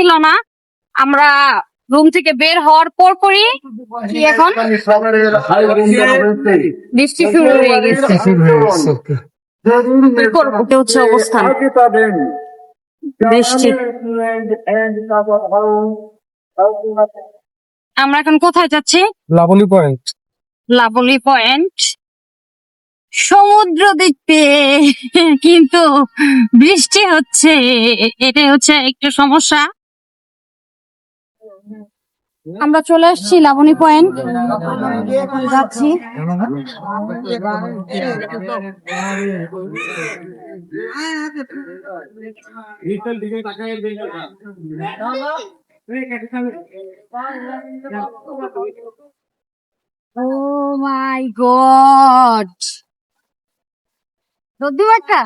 ছিল না। আমরা রুম থেকে বের হওয়ার পর পরই কি এখন বৃষ্টি শুরু হয়ে গেছে। কি করবো? এটা হচ্ছে অবস্থান বৃষ্টি। আমরা এখন কোথায় যাচ্ছি? লাবণী পয়েন্ট। লাভলি পয়েন্ট, সমুদ্র দেখতে, কিন্তু বৃষ্টি হচ্ছে, এটাই হচ্ছে একটু সমস্যা। আমরা চলে আসছি লাবণী পয়েন্ট, যাচ্ছি। ও মাই গড, রোদ্দুর একটা।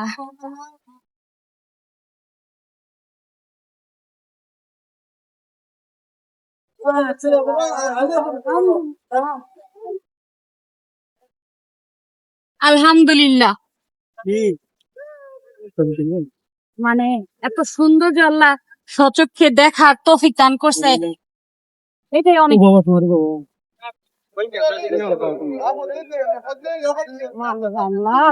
আলহামদুলিল্লাহ, মানে এত সুন্দর যে আল্লাহ সচক্ষে দেখার তৌফিক দান করছে, এটাই অনেক। আল্লাহ,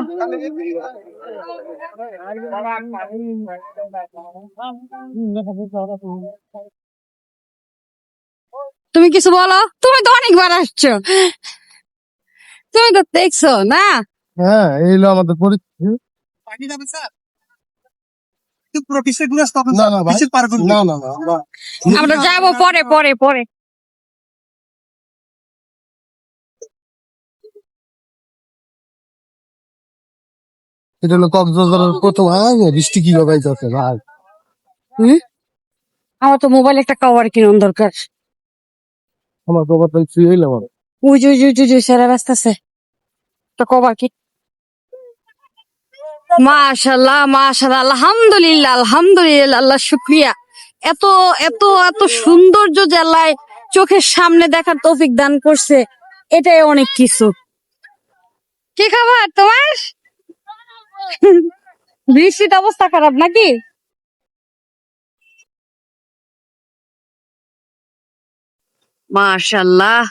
তুমি কিছু বলো, তুমি তো অনেকবার আসছো, তুমি তো দেখছো না। হ্যাঁ, এই হলো আমাদের পরিস্থিতি। আমরা যাবো পরে পরে পরে। এটা হলো কক্সবাজারের প্রথম বৃষ্টি কি লাগাইতেছে ভাই। আমার তো মোবাইল একটা কভার কিনুন দরকার। আমার বাবা তো ছুঁয়ে হইলাম। ওই যে সেরা ব্যস্ত আছে, একটা কভার কি। মাশাআল্লাহ মাশাআল্লাহ, আলহামদুলিল্লাহ আলহামদুলিল্লাহ, আল্লাহ শুকরিয়া। এত এত এত সৌন্দর্য জেলায় চোখের সামনে দেখার তৌফিক দান করছে, এটাই অনেক কিছু। কি খবর তোমার? বৃষ্টির অবস্থা খারাপ নাকি? মাশাআল্লাহ।